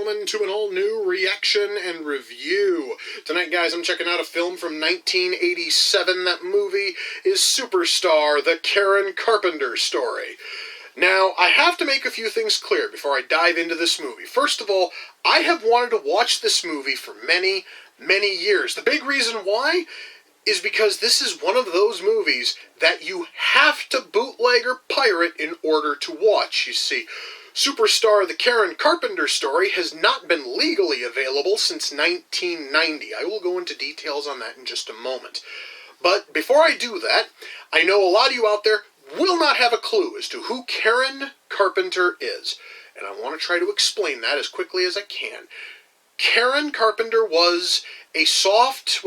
gentlemen, to an all-new reaction and review. Tonight, guys, I'm checking out a film from 1987. That movie is Superstar, the Karen Carpenter story. Now, I have to make a few things clear before I dive into this movie. First of all, I have wanted to watch this movie for many, many years. The big reason why is because this is one of those movies that you have to bootleg or pirate in order to watch. You see, Superstar, the Karen Carpenter story has not been legally available since 1990. I will go into details on that in just a moment. But before I do that, I know a lot of you out there will not have a clue as to who Karen Carpenter is, and I want to try to explain that as quickly as I can. Karen Carpenter was a soft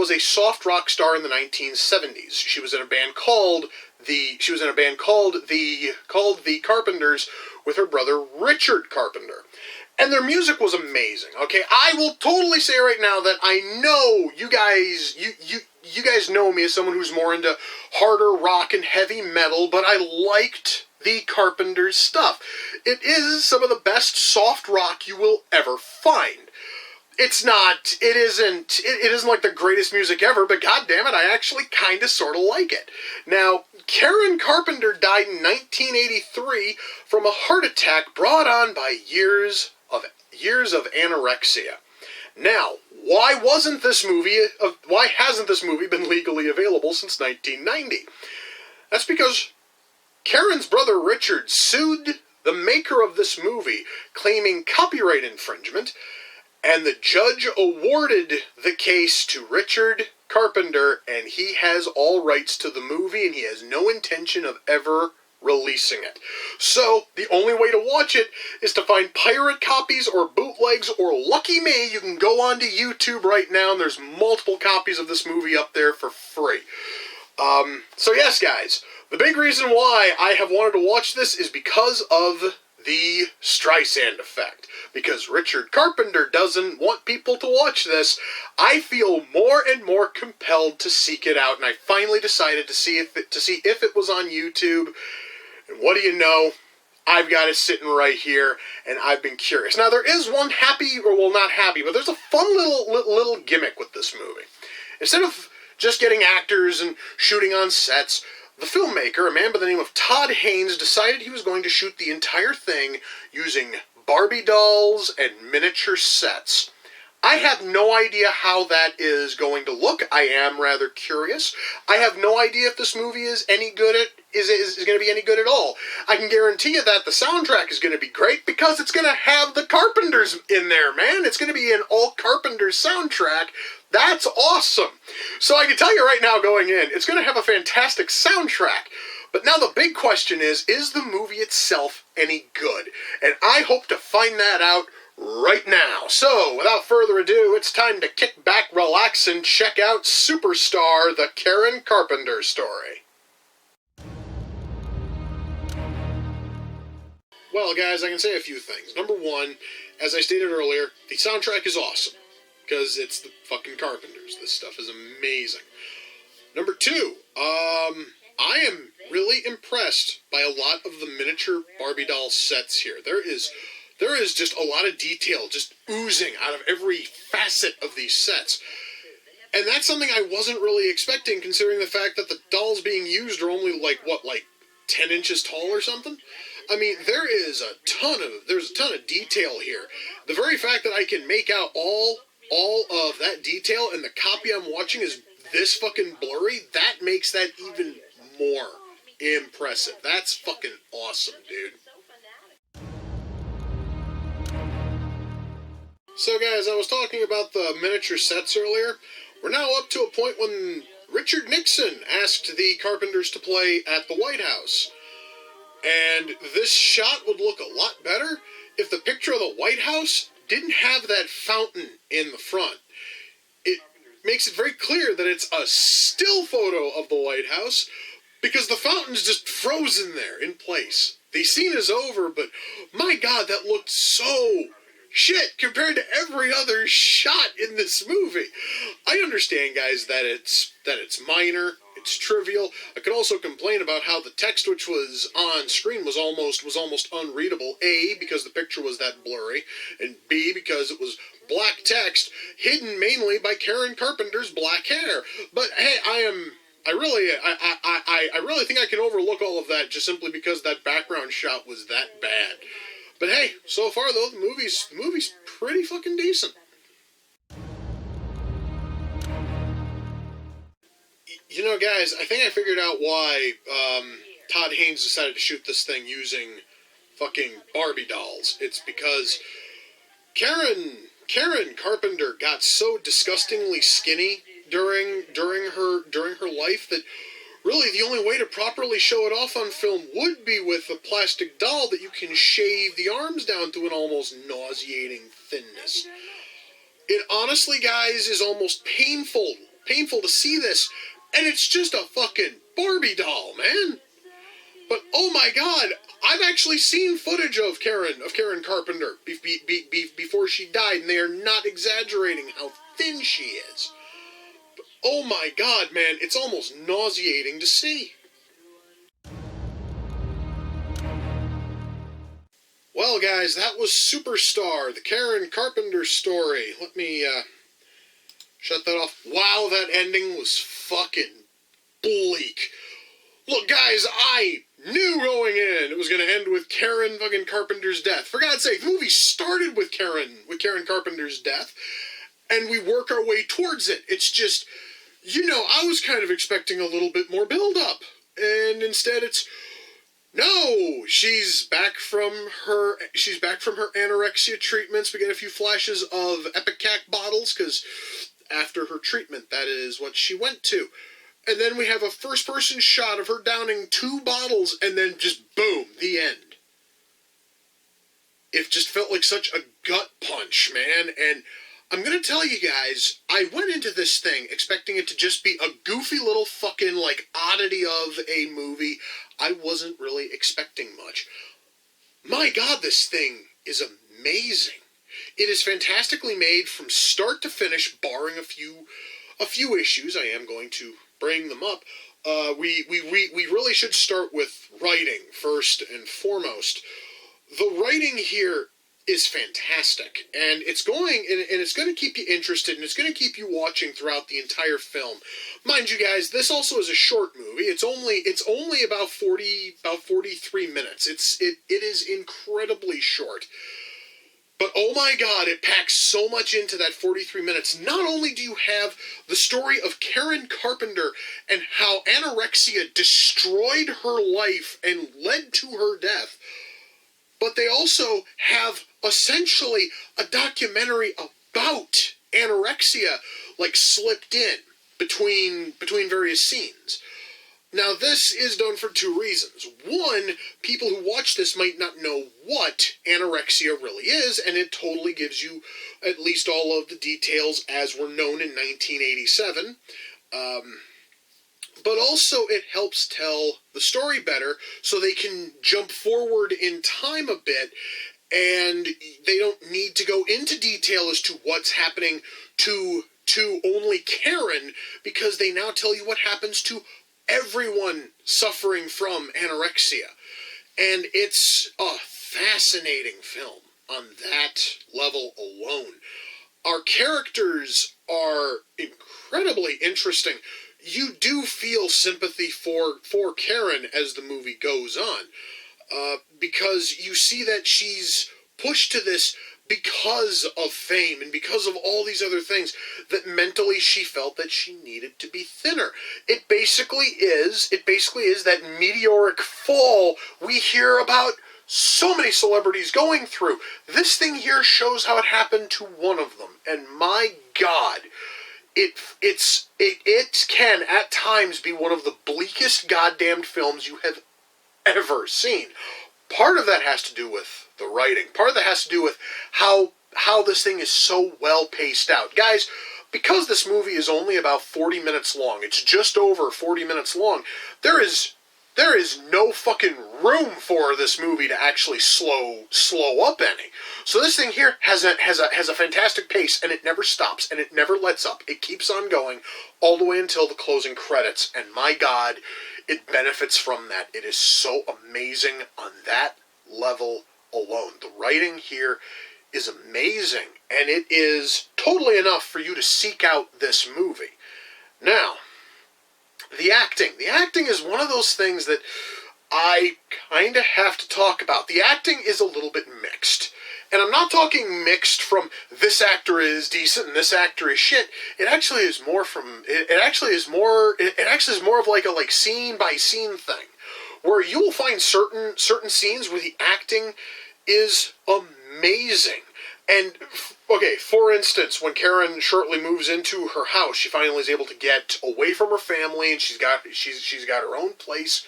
rock star in the 1970s. She was in a band called the Carpenters with her brother Richard Carpenter. And their music was amazing. Okay, I will totally say right now that I know you guys know me as someone who's more into harder rock and heavy metal, but I liked the Carpenters stuff. It is some of the best soft rock you will ever find. It isn't like the greatest music ever, but goddammit, I actually kinda sorta like it. Now, Karen Carpenter died in 1983 from a heart attack brought on by years of anorexia. Now, why hasn't this movie been legally available since 1990? That's because Karen's brother Richard sued the maker of this movie, claiming copyright infringement, and the judge awarded the case to Richard Carpenter, and he has all rights to the movie, and he has no intention of ever releasing it. So, the only way to watch it is to find pirate copies or bootlegs, or lucky me, you can go onto YouTube right now, and there's multiple copies of this movie up there for free. So yes, guys, the big reason why I have wanted to watch this is because of the Streisand effect. Because Richard Carpenter doesn't want people to watch this, I feel more and more compelled to seek it out, and I finally decided to see if it was on YouTube. And what do you know? I've got it sitting right here, and I've been curious. Now, there is one not happy, but there's a fun little gimmick with this movie. Instead of just getting actors and shooting on sets, the filmmaker, a man by the name of Todd Haynes, decided he was going to shoot the entire thing using Barbie dolls and miniature sets. I have no idea how that is going to look. I am rather curious. I have no idea if this movie is going to be any good at all. I can guarantee you that the soundtrack is going to be great because it's going to have the Carpenters in there, man. It's going to be an all Carpenters soundtrack. That's awesome. So I can tell you right now going in, it's going to have a fantastic soundtrack. But now the big question is the movie itself any good? And I hope to find that out right now. So, without further ado, it's time to kick back, relax, and check out Superstar, the Karen Carpenter story. Well, guys, I can say a few things. Number one, as I stated earlier, the soundtrack is awesome. Because it's the fucking Carpenters. This stuff is amazing. Number two, I am really impressed by a lot of the miniature Barbie doll sets here. There is just a lot of detail just oozing out of every facet of these sets. And that's something I wasn't really expecting, considering the fact that the dolls being used are only like 10 inches tall or something? I mean, there's a ton of detail here. The very fact that I can make out all of that detail and the copy I'm watching is this fucking blurry, that makes that even more impressive. That's fucking awesome, dude. So guys, I was talking about the miniature sets earlier. We're now up to a point when Richard Nixon asked the Carpenters to play at the White House. And this shot would look a lot better if the picture of the White House didn't have that fountain in the front. It makes it very clear that it's a still photo of the White House because the fountain's just frozen there in place. The scene is over, but my God, that looked so shit compared to every other shot in this movie. I understand, guys, that it's minor. It's trivial. I could also complain about how the text which was on screen was almost unreadable. A, because the picture was that blurry, and B, because it was black text hidden mainly by Karen Carpenter's black hair. But hey, I really think I can overlook all of that just simply because that background shot was that bad. But hey, so far though, the movie's pretty fucking decent. You know, guys, I think I figured out why Todd Haynes decided to shoot this thing using fucking Barbie dolls. It's because Karen Carpenter got so disgustingly skinny during her life that really the only way to properly show it off on film would be with a plastic doll that you can shave the arms down to an almost nauseating thinness. It honestly, guys, is almost painful to see this. And it's just a fucking Barbie doll, man. But oh my god, I've actually seen footage of Karen Carpenter before she died, and they are not exaggerating how thin she is. But oh my god, man, it's almost nauseating to see. Well, guys, that was Superstar, the Karen Carpenter story. Let me, shut that off. Wow, that ending was fucking bleak. Look, guys, I knew going in it was going to end with Karen fucking Carpenter's death. For God's sake, the movie started with Karen Carpenter's death, and we work our way towards it. It's just, you know, I was kind of expecting a little bit more build-up, and instead it's, no, she's back from her anorexia treatments. We get a few flashes of Epicac bottles, because after her treatment, that is what she went to. And then we have a first-person shot of her downing 2 bottles, and then just boom, the end. It just felt like such a gut punch, man. And I'm gonna tell you guys, I went into this thing expecting it to just be a goofy little fucking, like, oddity of a movie. I wasn't really expecting much. My god, this thing is amazing. It is fantastically made from start to finish, barring a few issues. I am going to bring them up. We really should start with writing first and foremost. The writing here is fantastic, and it's going to keep you interested, and it's going to keep you watching throughout the entire film. Mind you, guys, this also is a short movie. It's only about 43 minutes. It is incredibly short. But oh my god, it packs so much into that 43 minutes. Not only do you have the story of Karen Carpenter and how anorexia destroyed her life and led to her death, but they also have essentially a documentary about anorexia, like, slipped in between various scenes. Now, this is done for 2 reasons. One, people who watch this might not know what anorexia really is, and it totally gives you at least all of the details as were known in 1987. But also it helps tell the story better, so they can jump forward in time a bit, and they don't need to go into detail as to what's happening to only Karen, because they now tell you what happens to everyone suffering from anorexia. And it's a fascinating film on that level alone. Our characters are incredibly interesting. You do feel sympathy for Karen as the movie goes on, because you see that she's pushed to this because of fame and because of all these other things, that mentally she felt that she needed to be thinner. It basically is that meteoric fall we hear about so many celebrities going through. This thing here shows how it happened to one of them, and my god, it can at times be one of the bleakest goddamned films you have ever seen. Part of that has to do with the writing. Part of that has to do with how this thing is so well paced out. Guys, because this movie is only about 40 minutes long, it's just over 40 minutes long, there is there is no fucking room for this movie to actually slow up any. So this thing here has a fantastic pace, and it never stops, and it never lets up. It keeps on going all the way until the closing credits, and my God, it benefits from that. It is so amazing on that level alone. The writing here is amazing, and it is totally enough for you to seek out this movie. Now, the acting. The acting is one of those things that I kind of have to talk about. The acting is a little bit mixed. And I'm not talking mixed from this actor is decent and this actor is shit. It actually is more of like a scene by scene thing, where you will find certain scenes where the acting is amazing. And, okay, for instance, when Karen shortly moves into her house, she finally is able to get away from her family, and she's got her own place.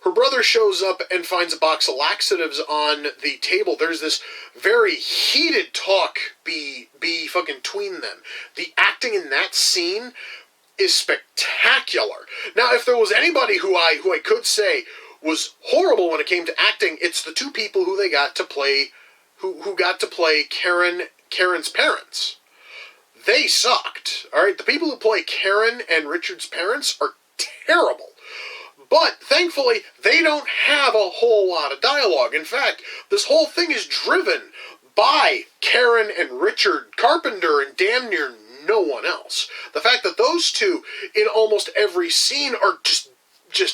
Her brother shows up and finds a box of laxatives on the table. There's this very heated talk be fucking tween them. The acting in that scene is spectacular. Now, if there was anybody who I could say was horrible when it came to acting, it's the two people who they got to play, who got to play Karen's parents. They sucked. All right, the people who play Karen and Richard's parents are terrible. But, thankfully, they don't have a whole lot of dialogue. In fact, this whole thing is driven by Karen and Richard Carpenter and damn near no one else. The fact that those two, in almost every scene, are just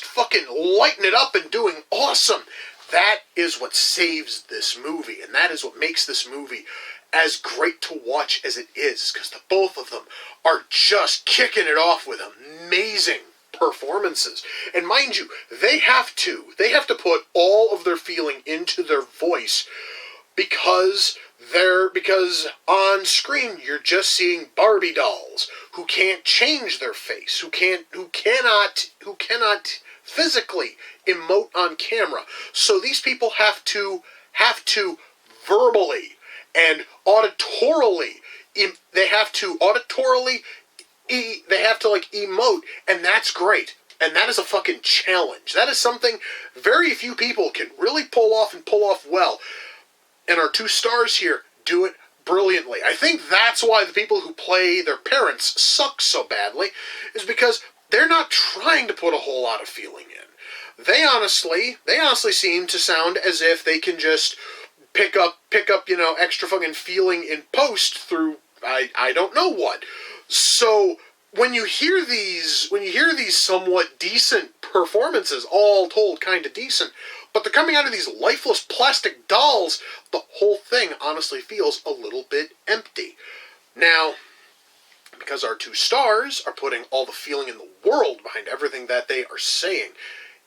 fucking lighting it up and doing awesome. That is what saves this movie, and that is what makes this movie as great to watch as it is, because the both of them are just kicking it off with amazing performances. And mind you, they have to put all of their feeling into their voice, because on screen you're just seeing Barbie dolls who can't change their face, who cannot physically emote on camera. So these people have to verbally and auditorily emote, and that's great. And that is a fucking challenge. That is something very few people can really pull off well. And our two stars here do it brilliantly. I think that's why the people who play their parents suck so badly, is because they're not trying to put a whole lot of feeling in. They honestly seem to sound as if they can just pick up, extra fucking feeling in post through I don't know what. So when you hear these somewhat decent performances, all told kind of decent, but they're coming out of these lifeless plastic dolls, the whole thing honestly feels a little bit empty. Now, because our two stars are putting all the feeling in the world behind everything that they are saying,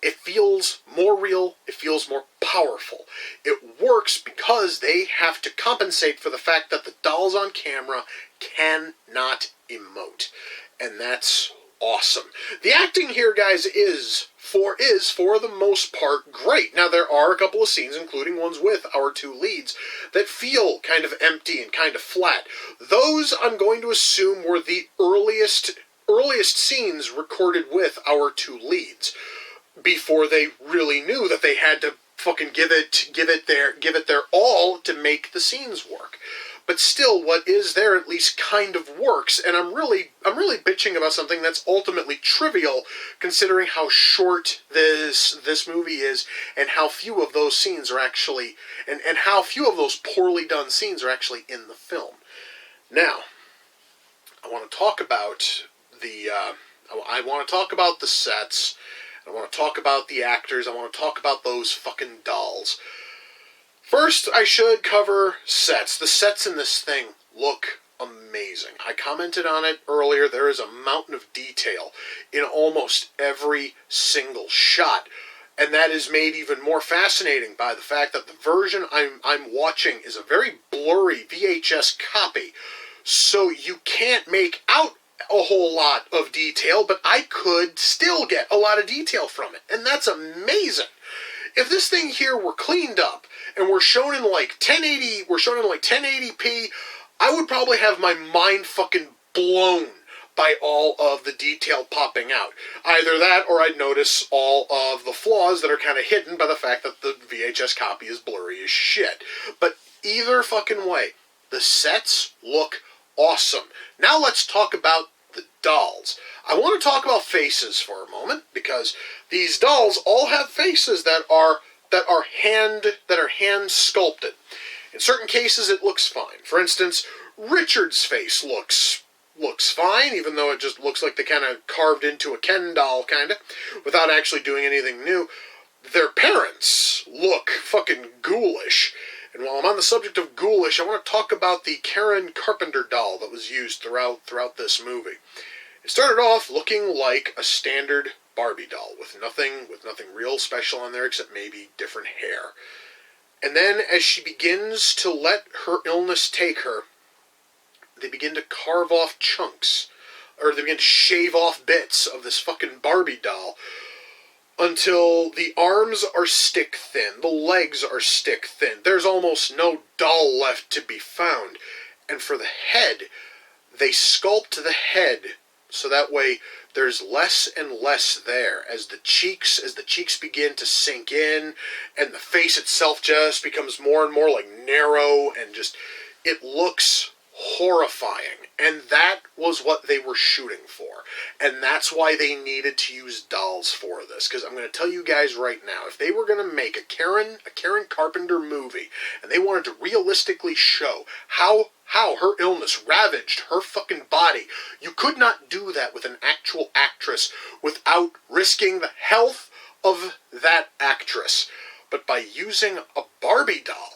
it feels more real, it feels more powerful. It works because they have to compensate for the fact that the dolls on camera cannot emote. And that's awesome. The acting here, guys, is for the most part great. Now, there are a couple of scenes, including ones with our two leads, that feel kind of empty and kind of flat. Those, I'm going to assume, were the earliest scenes recorded with our two leads, before they really knew that they had to fucking give it their all to make the scenes work. But still, what is there at least kind of works, and I'm really bitching about something that's ultimately trivial, considering how short this movie is, and how few of those scenes are actually, and how few of those poorly done scenes are actually in the film. Now, I want to talk about the sets. I want to talk about the actors. I want to talk about those fucking dolls. First, I should cover sets. The sets in this thing look amazing. I commented on it earlier. There is a mountain of detail in almost every single shot. And that is made even more fascinating by the fact that the version I'm watching is a very blurry VHS copy. So you can't make out a whole lot of detail, but I could still get a lot of detail from it, and that's amazing. If this thing here were cleaned up and we're shown in like 1080p, I would probably have my mind fucking blown by all of the detail popping out. Either that, or I'd notice all of the flaws that are kind of hidden by the fact that the VHS copy is blurry as shit. But either fucking way, the sets look awesome. Now let's talk about the dolls. I want to talk about faces for a moment, because these dolls all have faces that are hand sculpted. In certain cases, it looks fine. For instance, Richard's face looks fine, even though it just looks like they kind of carved into a Ken doll, kind of, without actually doing anything new. Their parents look fucking ghoulish. And while I'm on the subject of ghoulish, I want to talk about the Karen Carpenter doll that was used throughout this movie. It started off looking like a standard Barbie doll, with nothing real special on there except maybe different hair. And then as she begins to let her illness take her, they begin to carve off chunks, or they begin to shave off bits of this fucking Barbie doll, until the arms are stick thin, the legs are stick thin. There's almost no doll left to be found. And for the head, they sculpt the head so that way there's less and less there as the cheeks begin to sink in, and the face itself just becomes more and more like narrow, and just, it looks horrifying. And that was what they were shooting for. And that's why they needed to use dolls for this. Because I'm going to tell you guys right now, if they were going to make a Karen Carpenter movie, and they wanted to realistically show how her illness ravaged her fucking body, you could not do that with an actual actress without risking the health of that actress. But by using a Barbie doll,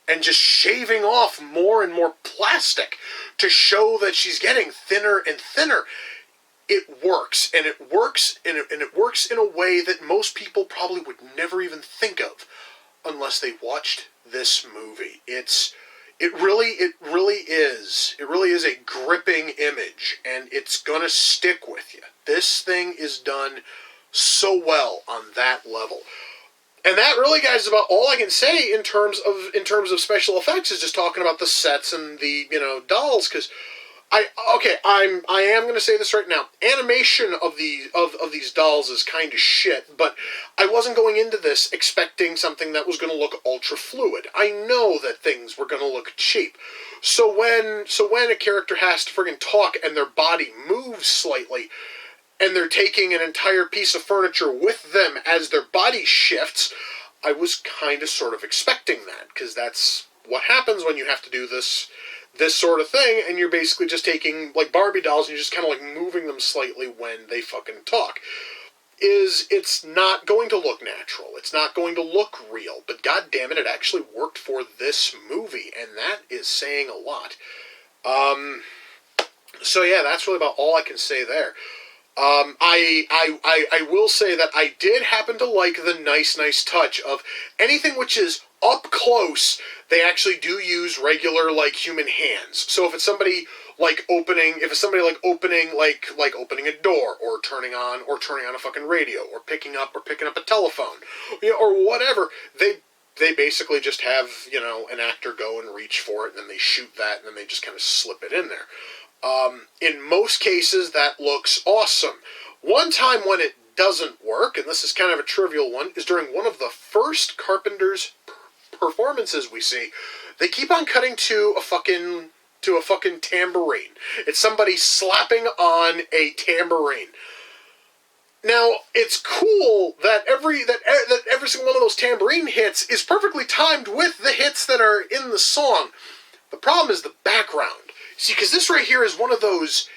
and just shaving off more and more plastic to show that she's getting thinner and thinner, it works. And it works in a way that most people probably would never even think of unless they watched this movie. It really is a gripping image, and it's gonna stick with you. This thing is done so well on that level. And that really, guys, is about all I can say in terms of special effects, is just talking about the sets and the, dolls, because I am going to say this right now. Animation of these dolls is kind of shit, but I wasn't going into this expecting something that was going to look ultra fluid. I know that things were going to look cheap. So when a character has to friggin' talk and their body moves slightly, and they're taking an entire piece of furniture with them as their body shifts, I was kind of sort of expecting that, because that's what happens when you have to do this sort of thing, and you're basically just taking, like, Barbie dolls, and you're just kind of, like, moving them slightly when they fucking talk. It's not going to look natural. It's not going to look real, but god damn it actually worked for this movie, and that is saying a lot. So yeah, that's really about all I can say there. I will say that I did happen to like the nice touch of anything which is up close. They actually do use regular, like, human hands. So if it's somebody opening opening a door, or turning on a fucking radio, or picking up a telephone, or whatever, they basically just have, an actor go and reach for it, and then they shoot that, and then they just kind of slip it in there. In most cases, that looks awesome. One time when it doesn't work, and this is kind of a trivial one, is during one of the first Carpenter's performances we see. They keep on cutting to a fucking tambourine. It's somebody slapping on a tambourine. Now, it's cool that every single one of those tambourine hits is perfectly timed with the hits that are in the song. The problem is the background. See, because this right here is one of those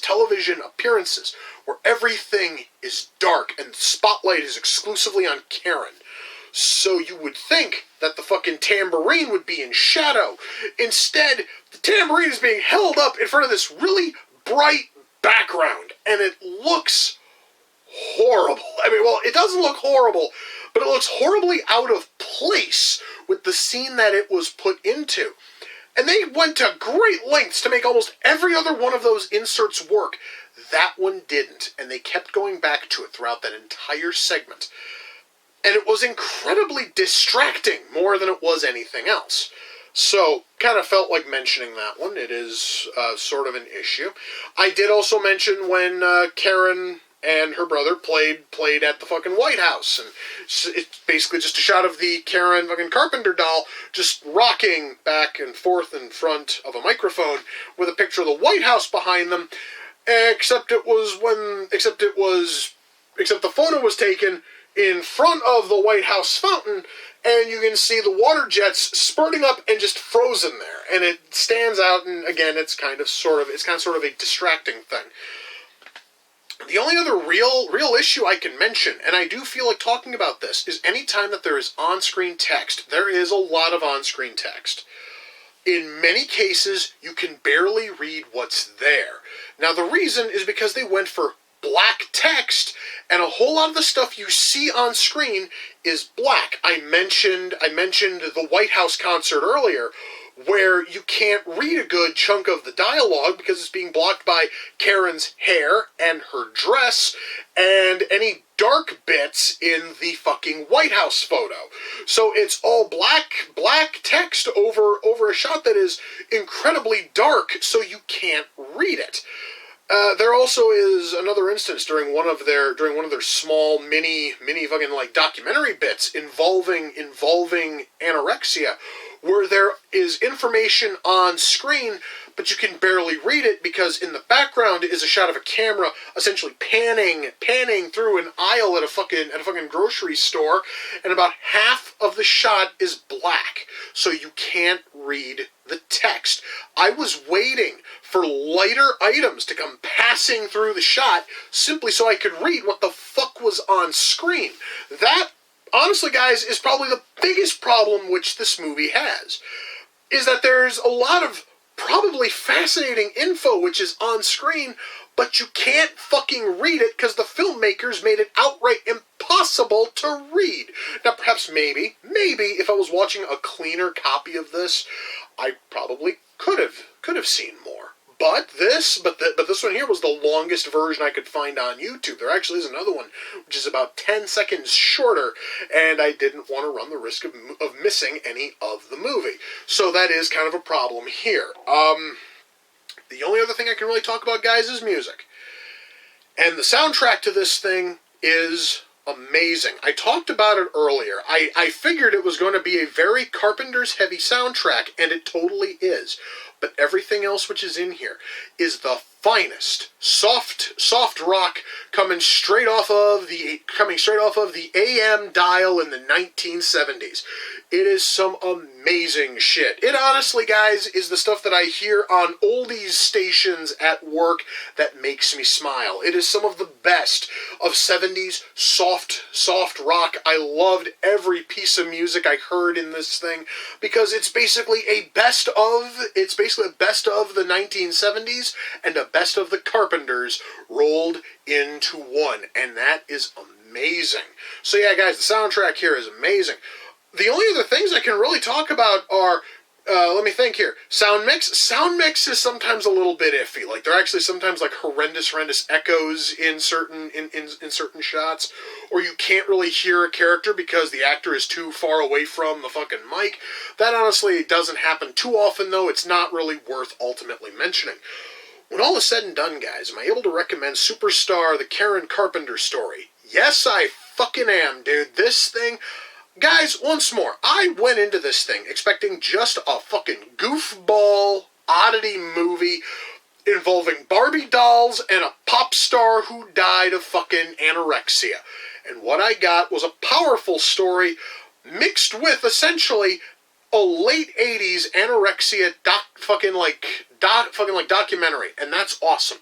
television appearances where everything is dark and the spotlight is exclusively on Karen. So you would think that the fucking tambourine would be in shadow. Instead, the tambourine is being held up in front of this really bright background, and it looks horrible. I mean, well, it doesn't look horrible, but it looks horribly out of place with the scene that it was put into. And they went to great lengths to make almost every other one of those inserts work. That one didn't, and they kept going back to it throughout that entire segment. And it was incredibly distracting, more than it was anything else. So, kind of felt like mentioning that one. It is sort of an issue. I did also mention when Karen and her brother played at the fucking White House, and it's basically just a shot of the Karen fucking Carpenter doll just rocking back and forth in front of a microphone with a picture of the White House behind them. Except the photo was taken in front of the White House fountain, and you can see the water jets spurting up and just frozen there, and it stands out. And again, it's kind of sort of a distracting thing. The only other real issue I can mention, and I do feel like talking about this, is any time that there is on-screen text. There is a lot of on-screen text. In many cases, you can barely read what's there. Now, the reason is because they went for black text, and a whole lot of the stuff you see on screen is black. I mentioned the White House concert earlier, where you can't read a good chunk of the dialogue because it's being blocked by Karen's hair and her dress and any dark bits in the fucking White House photo. So it's all black text over a shot that is incredibly dark, so you can't read it. There also is another instance during one of their small mini fucking like documentary bits involving anorexia, where there is information on screen, but you can barely read it because in the background is a shot of a camera essentially panning through an aisle at a fucking grocery store, and about half of the shot is black, so you can't read the text. I was waiting for lighter items to come passing through the shot simply so I could read what the fuck was on screen. That, honestly, guys, is probably the biggest problem which this movie has, is that there's a lot of probably fascinating info which is on screen, but you can't fucking read it because the filmmakers made it outright impossible to read. Now, perhaps maybe if I was watching a cleaner copy of this, I probably could have seen more. But this one here was the longest version I could find on YouTube. There actually is another one, which is about 10 seconds shorter, and I didn't want to run the risk of missing any of the movie. So that is kind of a problem here. The only other thing I can really talk about, guys, is music. And the soundtrack to this thing is amazing. I talked about it earlier. I figured it was going to be a very Carpenter's-heavy soundtrack, and it totally is. But everything else which is in here is the finest soft rock coming straight off of the AM dial in the 1970s. It is some amazing shit. It honestly, guys, is the stuff that I hear on oldies stations at work that makes me smile. It is some of the best of 70s soft rock. I loved every piece of music I heard in this thing because it's basically a best of the 1970s and a best of the Carpenters rolled into one, and that is amazing. So yeah, guys, the soundtrack here is amazing. The only other things I can really talk about are, let me think here. Sound mix. Sound mix is sometimes a little bit iffy. Like, there are actually sometimes like horrendous echoes in certain shots, or you can't really hear a character because the actor is too far away from the fucking mic. That honestly doesn't happen too often, though. It's not really worth ultimately mentioning. When all is said and done, guys, am I able to recommend Superstar, the Karen Carpenter story? Yes, I fucking am, dude. This thing... Guys, once more, I went into this thing expecting just a fucking goofball oddity movie involving Barbie dolls and a pop star who died of fucking anorexia. And what I got was a powerful story mixed with, essentially, a late 80s anorexia documentary. And that's awesome.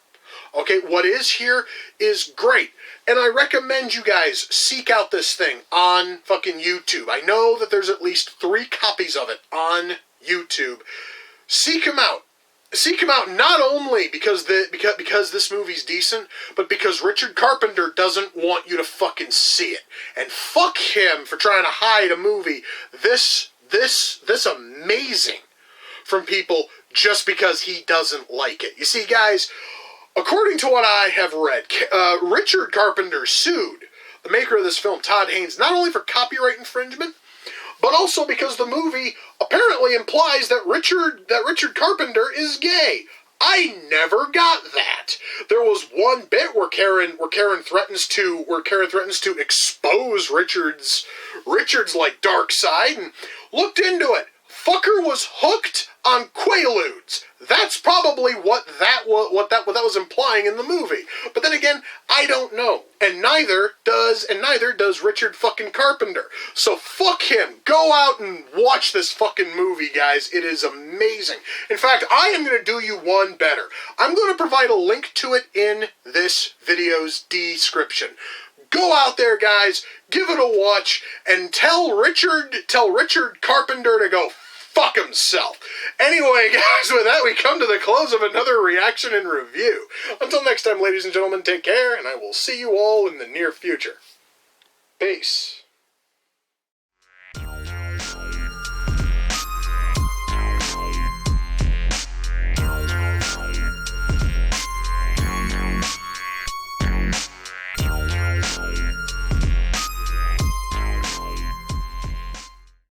Okay, what is here is great. And I recommend you guys seek out this thing on fucking YouTube. I know that there's at least 3 copies of it on YouTube. Seek them out. Seek them out not only because this movie's decent, but because Richard Carpenter doesn't want you to fucking see it. And fuck him for trying to hide a movie this amazing from people just because he doesn't like it. You see, guys, according to what I have read, Richard Carpenter sued the maker of this film, Todd Haynes, not only for copyright infringement, but also because the movie apparently implies that Richard Carpenter is gay. I never got that. There was one bit where Karen threatens to expose Richard's like dark side, and looked into it. Fucker was hooked on Quaaludes. That's probably what that was implying in the movie. But then again, I don't know. And neither does Richard fucking Carpenter. So fuck him. Go out and watch this fucking movie, guys. It is amazing. In fact, I am going to do you one better. I'm going to provide a link to it in this video's description. Go out there, guys, give it a watch, and tell Richard Carpenter to go fuck himself. Anyway, guys, with that, we come to the close of another reaction and review. Until next time, ladies and gentlemen, take care, and I will see you all in the near future. Peace.